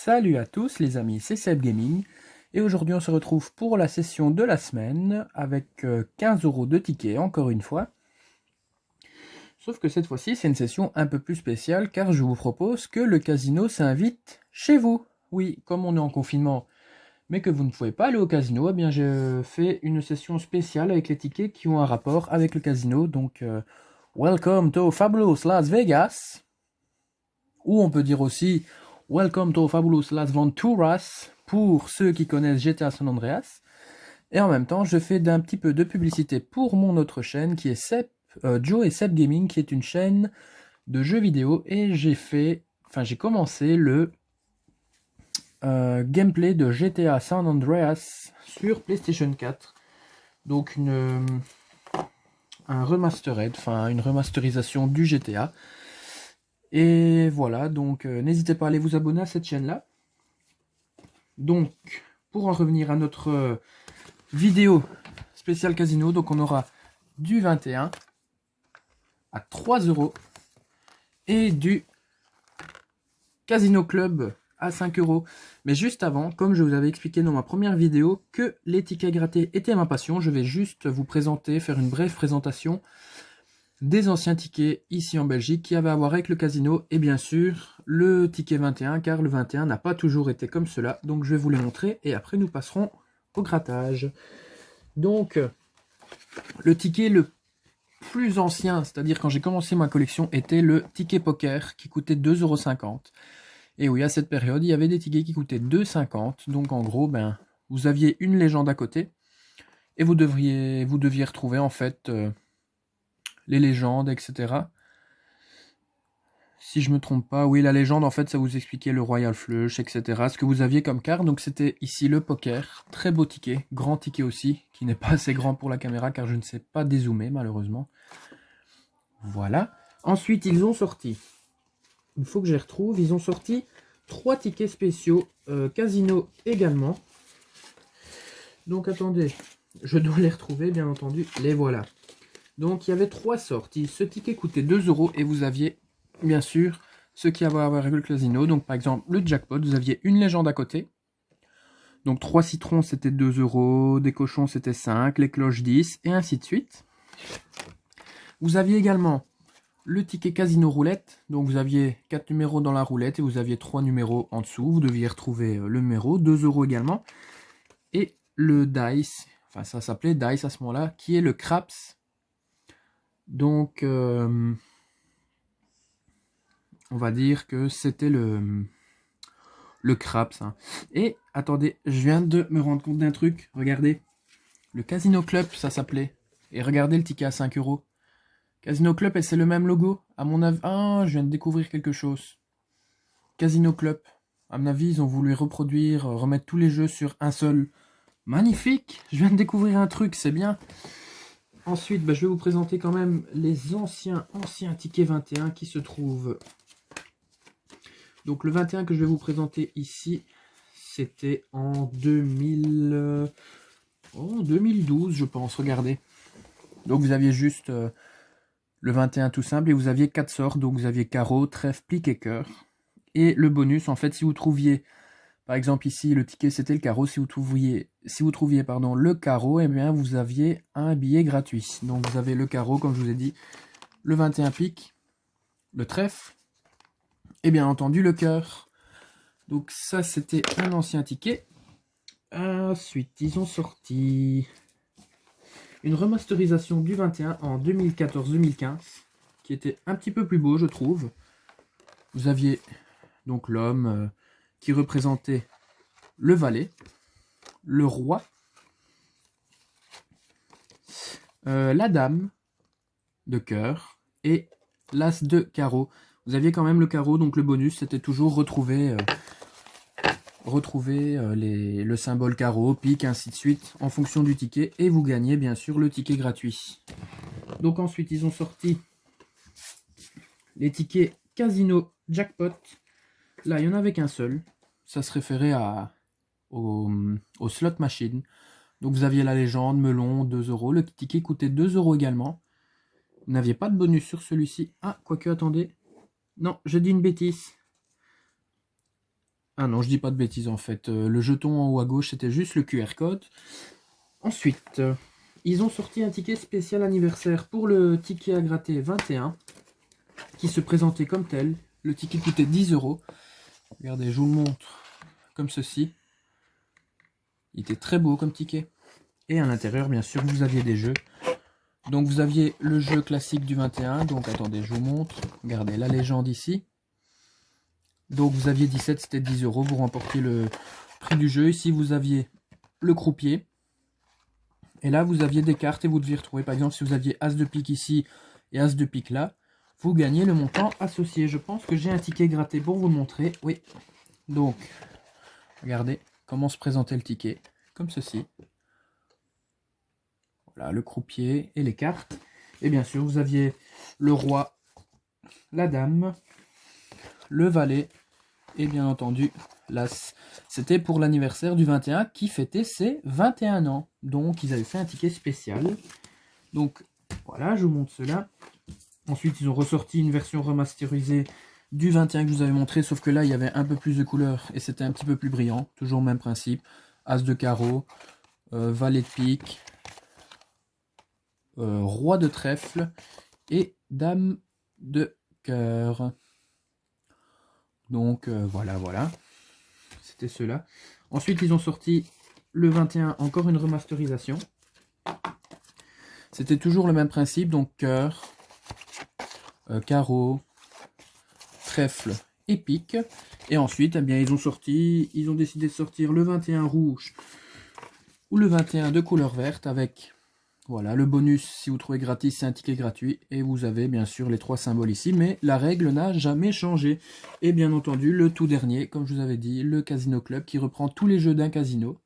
Salut à tous les amis, c'est Seb Gaming et aujourd'hui on se retrouve pour la session de la semaine avec 15 € de tickets encore une fois. Sauf que cette fois-ci c'est une session un peu plus spéciale car je vous propose que le casino s'invite chez vous. Oui, comme on est en confinement mais que vous ne pouvez pas aller au casino, eh bien je fais une session spéciale avec les tickets qui ont un rapport avec le casino. Donc welcome to Fabulous Las Vegas, ou on peut dire aussi Welcome to Fabulous Las Venturas pour ceux qui connaissent GTA San Andreas. Et en même temps, je fais d'un petit peu de publicité pour mon autre chaîne qui est Joe et Seb Gaming, qui est une chaîne de jeux vidéo. Et j'ai commencé le gameplay de GTA San Andreas sur PlayStation 4. Donc un remastered, une remasterisation du GTA. Et voilà, donc n'hésitez pas à aller vous abonner à cette chaîne-là. Donc, pour en revenir à notre vidéo spéciale casino, donc on aura du 21 à 3 € et du Casino Club à 5 €. Mais juste avant, comme je vous avais expliqué dans ma première vidéo que les tickets grattés étaient ma passion, je vais juste vous présenter, faire une brève présentation des anciens tickets ici en Belgique qui avaient à voir avec le casino et bien sûr le ticket 21 car le 21 n'a pas toujours été comme cela, donc je vais vous les montrer et après nous passerons au grattage. Donc le ticket le plus ancien, c'est-à-dire quand j'ai commencé ma collection, était le ticket poker qui coûtait 2,50 €. Et oui, à cette période il y avait des tickets qui coûtaient 2,50 €, donc en gros vous aviez une légende à côté et vous deviez retrouver en fait les légendes, etc. Si je me trompe pas, oui, la légende, en fait, ça vous expliquait le Royal Flush, etc. Ce que vous aviez comme carte, donc c'était ici le poker. Très beau ticket, grand ticket aussi, qui n'est pas assez grand pour la caméra, car je ne sais pas dézoomer, malheureusement. Voilà. Ensuite, ils ont sorti, il faut que je les retrouve, ils ont sorti 3 tickets spéciaux, casino également. Donc, attendez, je dois les retrouver, bien entendu, les voilà. Donc il y avait 3 sortes. Ce ticket coûtait 2 € et vous aviez bien sûr ce qui avait à voir avec le casino. Donc par exemple le jackpot, vous aviez une légende à côté. Donc 3 citrons c'était 2 €, des cochons c'était 5, les cloches 10 et ainsi de suite. Vous aviez également le ticket casino roulette. Donc vous aviez 4 numéros dans la roulette et vous aviez 3 numéros en dessous. Vous deviez retrouver le numéro, 2 € également. Et le dice, enfin ça s'appelait dice à ce moment-là, qui est le craps. Donc, on va dire que c'était le craps. Hein. Et, attendez, je viens de me rendre compte d'un truc. Regardez, le Casino Club, ça s'appelait. Et regardez le ticket à 5 €. Casino Club, et c'est le même logo. À mon avis, ah, je viens de découvrir quelque chose. Casino Club. À mon avis, ils ont voulu reproduire, remettre tous les jeux sur un seul. Magnifique, je viens de découvrir un truc, c'est bien. Ensuite, je vais vous présenter quand même les anciens tickets 21 qui se trouvent. Donc le 21 que je vais vous présenter ici, c'était en 2012, je pense, regardez. Donc vous aviez juste le 21 tout simple et vous aviez 4 sorts. Donc vous aviez carreau, trèfle, pique et cœur. Et le bonus, en fait, si vous trouviez, par exemple ici, le ticket c'était le carreau, si vous trouviez le carreau, eh bien vous aviez un billet gratuit. Donc vous avez le carreau, comme je vous ai dit, le 21 pique, le trèfle, et bien entendu le cœur. Donc ça c'était un ancien ticket. Ensuite, ils ont sorti une remasterisation du 21 en 2014-2015, qui était un petit peu plus beau, je trouve. Vous aviez donc l'homme qui représentait le valet, le roi, la dame de cœur et l'as de carreau. Vous aviez quand même le carreau, donc le bonus c'était toujours retrouver le symbole carreau, pique, ainsi de suite en fonction du ticket et vous gagnez bien sûr le ticket gratuit. Donc ensuite ils ont sorti les tickets casino jackpot. Là il y en avait qu'un seul, ça se référait au slot machine. Donc vous aviez la légende, melon, 2 €. Le ticket coûtait 2 € également. Vous n'aviez pas de bonus sur celui-ci. Ah, quoique, attendez. Non, je dis une bêtise. Ah non, je dis pas de bêtises en fait. Le jeton en haut à gauche, c'était juste le QR code. Ensuite, ils ont sorti un ticket spécial anniversaire pour le ticket à gratter 21, qui se présentait comme tel. Le ticket coûtait 10 €. Regardez, je vous le montre comme ceci. Il était très beau comme ticket. Et à l'intérieur, bien sûr, vous aviez des jeux. Donc vous aviez le jeu classique du 21. Donc attendez, je vous montre. Regardez, la légende ici. Donc vous aviez 17, c'était 10 €. Vous remportiez le prix du jeu. Ici, vous aviez le croupier. Et là, vous aviez des cartes et vous deviez retrouver. Par exemple, si vous aviez As de pique ici et As de pique là, vous gagnez le montant associé. Je pense que j'ai un ticket gratté pour vous le montrer. Oui. Donc, regardez comment se présentait le ticket. Comme ceci. Voilà, le croupier et les cartes. Et bien sûr, vous aviez le roi, la dame, le valet et bien entendu l'as. C'était pour l'anniversaire du 21 qui fêtait ses 21 ans. Donc, ils avaient fait un ticket spécial. Donc, voilà, je vous montre cela. Ensuite, ils ont ressorti une version remasterisée du 21 que je vous avais montré, sauf que là, il y avait un peu plus de couleurs et c'était un petit peu plus brillant. Toujours le même principe. As de carreau, valet de pique, roi de trèfle et dame de cœur. Donc, voilà. C'était cela. Ensuite, ils ont sorti le 21, encore une remasterisation. C'était toujours le même principe, donc cœur, carreau, trèfle et pique. Et ensuite, eh bien, ils ont décidé de sortir le 21 rouge ou le 21 de couleur verte avec, voilà, le bonus, si vous trouvez gratis, c'est un ticket gratuit. Et vous avez bien sûr les 3 symboles ici, mais la règle n'a jamais changé. Et bien entendu, le tout dernier, comme je vous avais dit, le Casino Club, qui reprend tous les jeux d'un casino.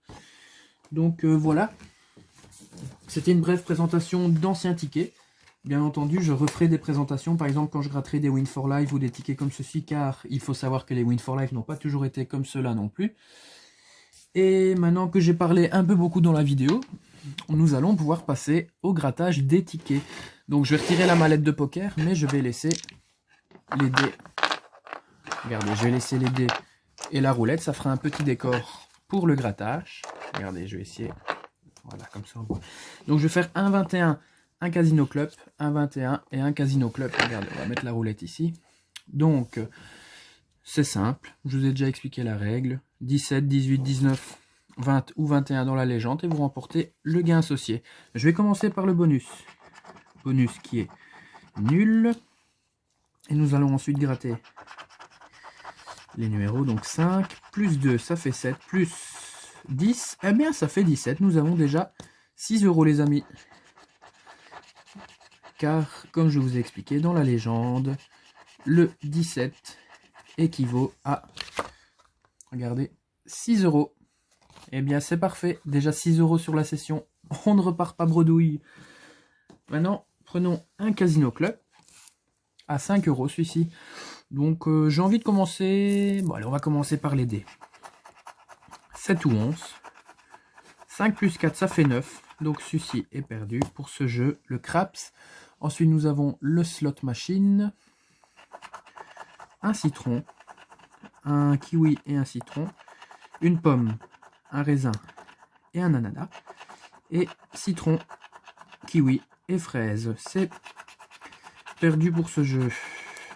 Donc voilà, c'était une brève présentation d'anciens tickets. Bien entendu, je referai des présentations, par exemple quand je gratterai des Win for Life ou des tickets comme ceci, car il faut savoir que les Win for Life n'ont pas toujours été comme cela non plus. Et maintenant que j'ai parlé un peu beaucoup dans la vidéo, nous allons pouvoir passer au grattage des tickets. Donc je vais retirer la mallette de poker, mais je vais laisser les dés. Regardez, je vais laisser les dés et la roulette, ça fera un petit décor pour le grattage. Regardez, je vais essayer. Voilà, comme ça on voit. Donc je vais faire un 21, un Casino Club, un 21 et un Casino Club. Regardez, on va mettre la roulette ici. Donc, c'est simple, je vous ai déjà expliqué la règle. 17, 18, 19, 20 ou 21 dans la légende et vous remportez le gain associé. Je vais commencer par le bonus. Bonus qui est nul. Et nous allons ensuite gratter les numéros. Donc 5 plus 2, ça fait 7, plus 10, eh bien ça fait 17. Nous avons déjà 6 € les amis. Car, comme je vous ai expliqué dans la légende, le 17 équivaut à, regardez, 6 €. Eh bien c'est parfait, déjà 6 € sur la session, on ne repart pas bredouille. Maintenant, prenons un Casino Club, à 5 € celui-ci. Donc j'ai envie de commencer, bon allez on va commencer par les dés. 7 ou 11, 5 plus 4 ça fait 9, donc celui-ci est perdu pour ce jeu, le craps. Ensuite nous avons le slot machine, un citron, un kiwi et un citron, une pomme, un raisin et un ananas, et citron, kiwi et fraise. C'est perdu pour ce jeu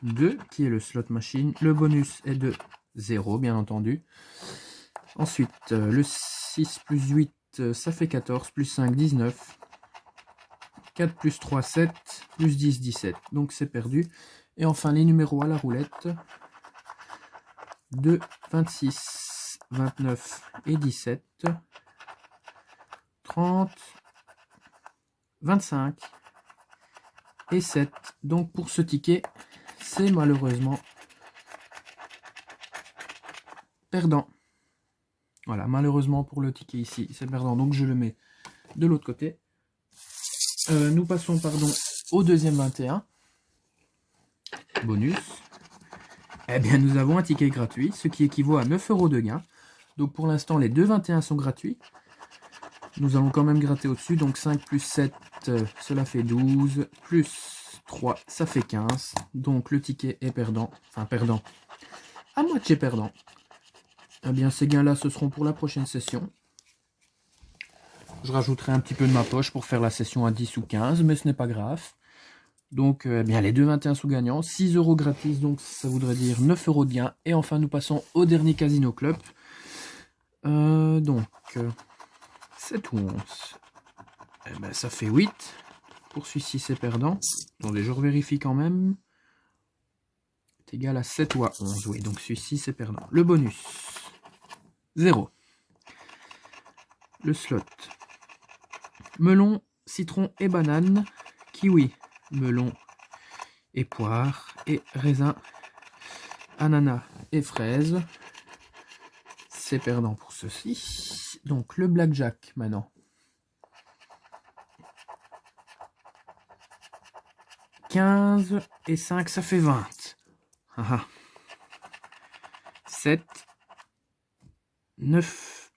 2, qui est le slot machine. Le bonus est de 0, bien entendu. Ensuite, le 6 plus 8, ça fait 14, plus 5, 19. 4 plus 3, 7, plus 10, 17. Donc c'est perdu. Et enfin, les numéros à la roulette. 2, 26, 29 et 17. 30, 25 et 7. Donc pour ce ticket, c'est malheureusement perdant. Voilà, malheureusement pour le ticket ici, c'est perdant. Donc je le mets de l'autre côté. Nous passons au deuxième 21. Bonus. Eh bien, nous avons un ticket gratuit, ce qui équivaut à 9 € de gain. Donc pour l'instant, les deux 21 sont gratuits. Nous allons quand même gratter au-dessus. Donc 5 plus 7, cela fait 12. Plus 3, ça fait 15. Donc le ticket est perdant. Enfin, perdant. À moitié perdant. Eh bien, ces gains-là, ce seront pour la prochaine session. Je rajouterai un petit peu de ma poche pour faire la session à 10 ou 15, mais ce n'est pas grave. Donc, eh bien, les deux 21 sous gagnants, 6 € gratis, donc ça voudrait dire 9 € de gain. Et enfin, nous passons au dernier Casino Club. Donc, 7 ou 11. Eh ben, ça fait 8. Pour celui-ci, c'est perdant. Attendez, je revérifie quand même. C'est égal à 7 ou à 11. Oui, donc celui-ci, c'est perdant. Le bonus. 0. Le slot. Melon, citron et banane. Kiwi, melon et poire. Et raisin, ananas et fraise. C'est perdant pour ceci. Donc le blackjack maintenant. 15 et 5, ça fait 20. 7, 9,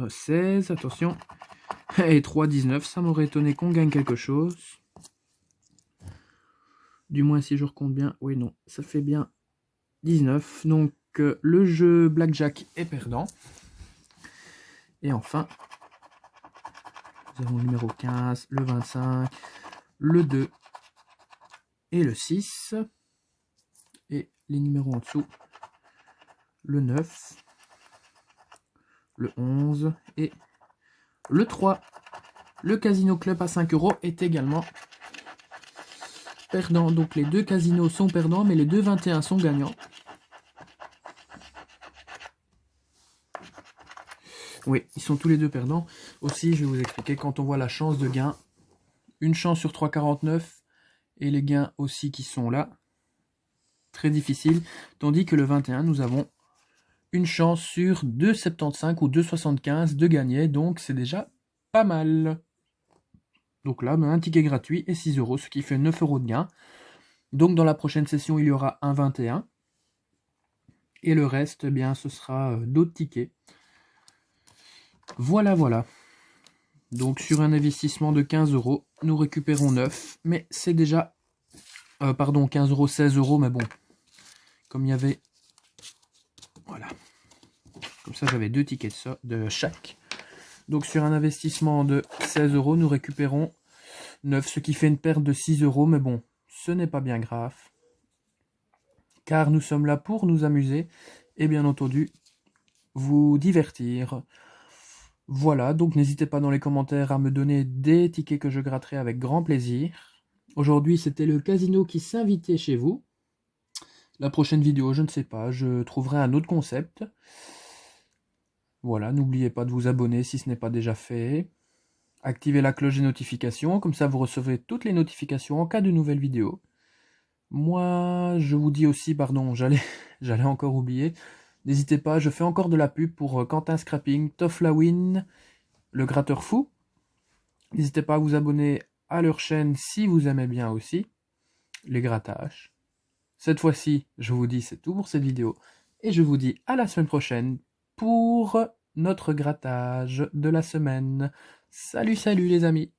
16, attention. Et 3, 19, ça m'aurait étonné qu'on gagne quelque chose. Du moins si je recompte bien. Oui, non, ça fait bien 19. Donc le jeu blackjack est perdant. Et enfin, nous avons le numéro 15, le 25, le 2 et le 6. Et les numéros en dessous, le 9, le 11 et le 3. Le Casino Club à 5 € est également perdant. Donc les deux casinos sont perdants, mais les deux 21 sont gagnants. Oui, ils sont tous les deux perdants. Aussi, je vais vous expliquer, quand on voit la chance de gain, une chance sur 3,49 et les gains aussi qui sont là, très difficile. Tandis que le 21, nous avons une chance sur 2,75 ou 2,75 de gagner, donc c'est déjà pas mal. Donc là, un ticket gratuit et 6 €, ce qui fait 9 € de gain. Donc dans la prochaine session, il y aura un 21. Et le reste, eh bien, ce sera d'autres tickets. Voilà, voilà. Donc sur un investissement de 15 €, nous récupérons 9. Mais c'est déjà... pardon, 15 €, 16 €, mais bon. Comme il y avait... Voilà. Comme ça, j'avais 2 tickets de chaque. Donc sur un investissement de 16 €, nous récupérons 9, ce qui fait une perte de 6 €. Mais bon, ce n'est pas bien grave. Car nous sommes là pour nous amuser et bien entendu vous divertir. Voilà, donc n'hésitez pas dans les commentaires à me donner des tickets que je gratterai avec grand plaisir. Aujourd'hui, c'était le casino qui s'invitait chez vous. La prochaine vidéo, je ne sais pas, je trouverai un autre concept. Voilà, n'oubliez pas de vous abonner si ce n'est pas déjà fait. Activez la cloche des notifications, comme ça vous recevez toutes les notifications en cas de nouvelles vidéos. Moi, je vous dis aussi, pardon, j'allais encore oublier. N'hésitez pas, je fais encore de la pub pour Quentin Scrapping, Toflawin, le gratteur fou. N'hésitez pas à vous abonner à leur chaîne si vous aimez bien aussi les grattages. Cette fois-ci, je vous dis c'est tout pour cette vidéo. Et je vous dis à la semaine prochaine pour notre grattage de la semaine. Salut, salut les amis!